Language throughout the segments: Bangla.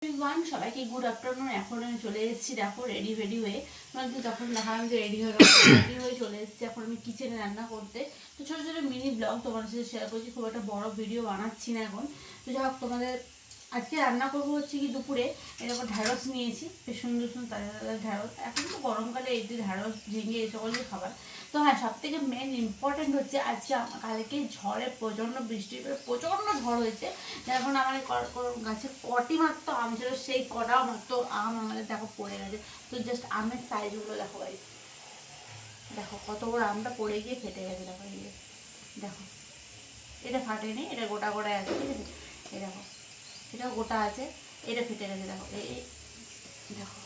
এভরিওয়ান, সবাইকে গুড আফটারনুন। এখন আমি চলে এসেছি, দেখো রেডি হয়ে মানে তখন দেখালাম যে রেডি হয়ে চলে এসেছি এখন আমি কিচেনে রান্না করতে। তো ছোটো ছোটো মিনি ব্লগ তোমার সাথে শেয়ার করছি, খুব একটা বড় ভিডিও বানাচ্ছি না এখন। তো যাই হোক, তোমাদের আজকে রান্না করবো হচ্ছে কি দুপুরে এরকম ঢ্যাঁড়স নিয়েছি, বেশ সুন্দর সুন্দর তাজা তাজা ঢ্যাঁড়স। এখন তো গরমকালে এই যে ঢ্যাঁড়স ঝিঙে এই সকলের খাবার। তো হ্যাঁ, সব থেকে মেন ইম্পর্টেন্ট হচ্ছে আজকে কালকে ঝড়ে প্রচণ্ড বৃষ্টি প্রচণ্ড ঝড় হয়েছে। এখন আমাদের গাছে কটি মাত্র আম ছিল, সেই কটাও মাত্র আম আমাদের দেখো পড়ে গেছে। তো জাস্ট আমের সাইজগুলো দেখো গাইস, দেখো কত বড় আমটা পড়ে গিয়ে ফেটে গেছে। দেখো এই যে দেখো, এটা ফাটেনি, এটা গোটা গোটায় আছে, ঠিক আছে। এই দেখো, এটা গোটা আছে, এটা ফেটে গেছে। দেখো এই দেখো,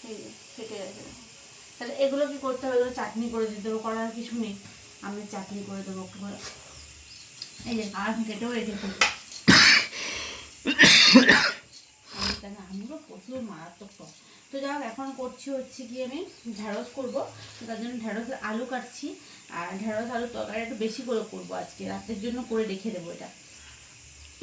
এই যে ফেটে গেছে। দেখো, তাহলে এগুলো কি করতে হবে? এগুলো চাটনি করে দিতে হবে, করার কিছু নেই। আমি চাটনি করে দেবো একটু করে। এই যে আম কেটেও রেখেছি। আমিও প্রচুর মারাত্মক টক। তো যাই হোক, এখন করছি হচ্ছে কি আমি ঢ্যাঁড়স করবো, তার জন্য ঢ্যাঁড়সের আলু কাটছি। আর ঢ্যাঁড়স আলু তরকারি একটু বেশি করে করবো আজকে, রাতের জন্য করে রেখে দেবো এটা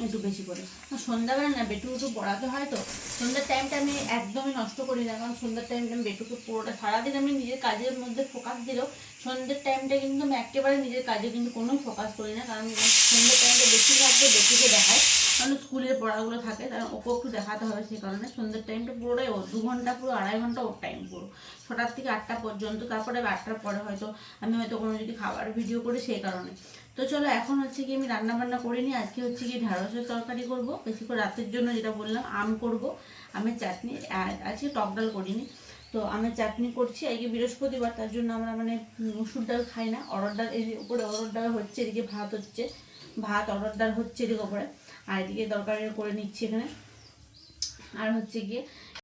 একটু বেশি করে। সন্ধ্যাবেলা না বেটুকে পড়াতে হয়, তো সন্ধ্যার টাইমটা আমি একদমই নষ্ট করি না, কারণ সন্ধ্যার টাইমটা আমি বেটুকে পুরোটা সারাদিন আমি নিজের কাজের মধ্যে ফোকাস দিলেও সন্ধ্যের টাইমটা কিন্তু আমি একেবারে নিজের কাজে কিন্তু কোনো ফোকাস করি না, কারণ সন্ধ্যের টাইমটা বেশিরভাগটা বেটুকে দেখায়, কারণ স্কুলের পড়াগুলো থাকে, কারণ ওকে একটু দেখাতে হবে, সেই কারণে সন্ধ্যের টাইমটা পুরোটাই ওর 2 ঘন্টা, পুরো 2.5 ঘন্টা ওর টাইম পুরো 6টার থেকে 8টা পর্যন্ত। তারপরে 8টার পরে হয়তো আমি কোনো যদি খাবার ভিডিও করি, সেই কারণে। তো চলো, এখন হচ্ছে কি আমি রান্না বান্না করে নিই। আজকে হচ্ছে কি ঢ্যাঁড়সের তরকারি করব, বেশি করে রাতের জন্য, যেটা বললাম আম করব, আমের চাটনি। আজকে টক ডাল করিনি, তো আমের চাটনি করছি। আজকে বৃহস্পতিবার, তার জন্য আমরা মানে মুসুর ডাল খাই না, অরহর ডাল। এই উপরে অরহর ডাল হচ্ছে, এদিকে ভাত হচ্ছে, ভাত অরহর ডাল হচ্ছে এদিকে উপরে, আর এদিকে তরকারি করে নিচ্ছি এখানে। আর হচ্ছে গিয়ে